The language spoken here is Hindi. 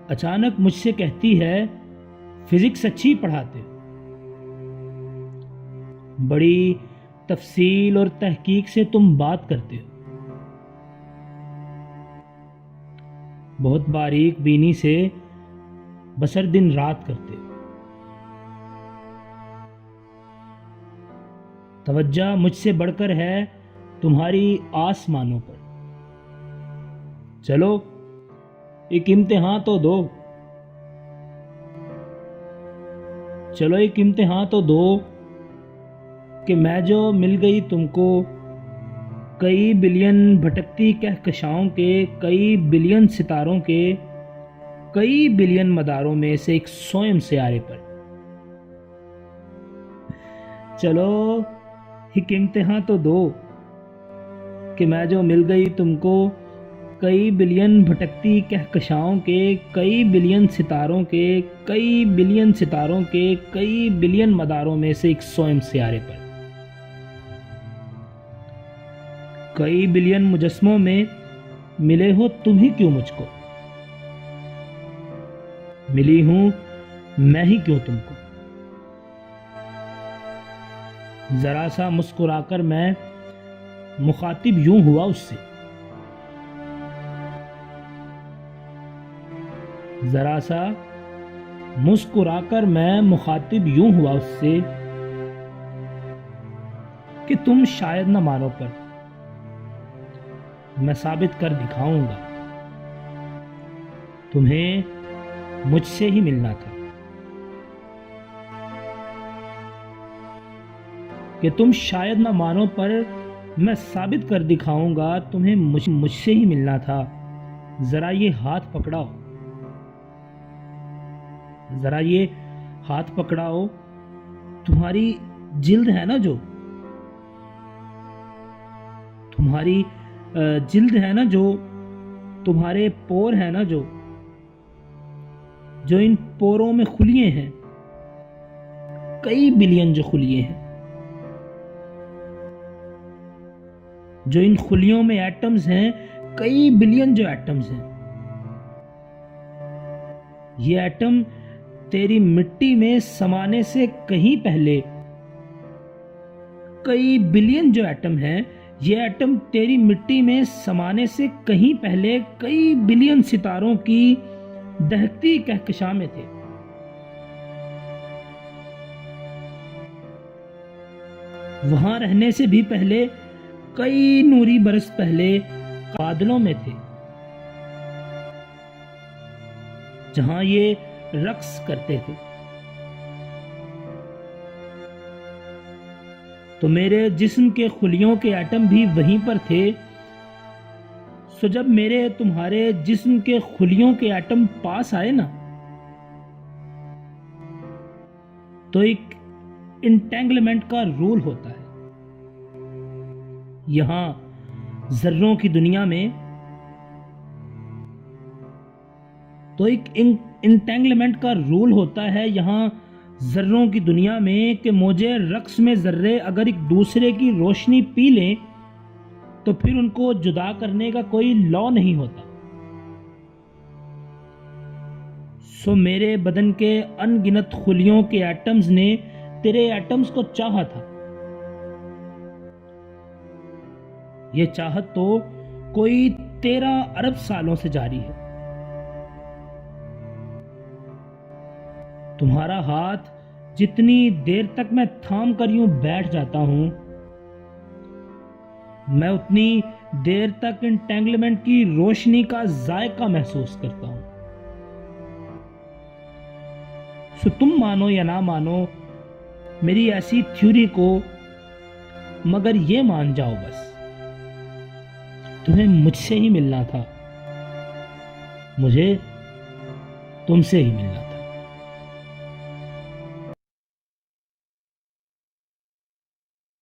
अचानक मुझसे कहती है, फिजिक्स अच्छी पढ़ाते हो। बड़ी तफसील और तहकीक से तुम बात करते हो। बहुत बारीक बीनी से बसर दिन रात करते हो। तवज्जो मुझसे बढ़कर है तुम्हारी आसमानों पर। चलो एक इम्तिहान तो दो, चलो एक इम्तिहान तो दो कि मैं जो मिल गई तुमको कई बिलियन भटकती कहकशाओं के, कई बिलियन सितारों के, कई बिलियन मदारों में से एक स्वयं सियारे पर। चलो एक इम्तिहान तो दो कि मैं जो मिल गई तुमको कई बिलियन भटकती कहकशाओं के, कई बिलियन सितारों के, कई बिलियन सितारों के, कई बिलियन मदारों में से एक स्वयं सियारे पर। कई बिलियन मुजस्मों में मिले हो तुम ही क्यों मुझको, मिली हूं मैं ही क्यों तुमको। जरा सा मुस्कुराकर मैं मुखातिब यूं हुआ उससे, जरा सा मुस्कुराकर मैं मुखातिब यूं हुआ उससे कि तुम शायद न मानो पर मैं साबित कर दिखाऊंगा तुम्हें मुझसे ही मिलना था। कि तुम शायद न मानो पर मैं साबित कर दिखाऊंगा तुम्हें मुझसे ही मिलना था। जरा ये हाथ पकड़ाओ, जरा ये हाथ पकड़ाओ। तुम्हारी जिल्द है ना जो, तुम्हारी जिल्द है ना जो, तुम्हारे पोर है ना जो इन पोरों में खुलिए हैं, कई बिलियन जो खुलिए हैं, जो इन खुलियों में एटम्स हैं, कई बिलियन जो एटम्स हैं। ये एटम तेरी मिट्टी में समाने से कहीं पहले, कई बिलियन जो एटम हैं, ये एटम तेरी मिट्टी में समाने से कहीं पहले कई बिलियन सितारों की दहकती कहकशां में थे। वहां रहने से भी पहले कई नूरी बरस पहले बादलों में थे, जहां ये रक्स करते थे। तो मेरे जिस्म के खुलियों के एटम भी वहीं पर थे। सो जब मेरे तुम्हारे जिस्म के खुलियों के एटम पास आए ना, तो एक इंटेंगलमेंट का रूल होता है। यहां जर्रों की दुनिया में तो एक इंटेंगलमेंट का रूल होता है यहां जर्रों की दुनिया में कि मौजे रक्स में जर्रे अगर एक दूसरे की रोशनी पी लें तो फिर उनको जुदा करने का कोई लॉ नहीं होता। सो मेरे बदन के अनगिनत खुलियों के एटम्स ने तेरे एटम्स को चाहा था। ये चाहत तो कोई 13 अरब सालों से जारी है। तुम्हारा हाथ जितनी देर तक मैं थाम कर यूं बैठ जाता हूं, मैं उतनी देर तक इंटेंगलमेंट की रोशनी का जायका महसूस करता हूं। सो तुम मानो या ना मानो मेरी ऐसी थ्योरी को, मगर ये मान जाओ बस तुम्हें मुझसे ही मिलना था, मुझे तुमसे ही मिलना था।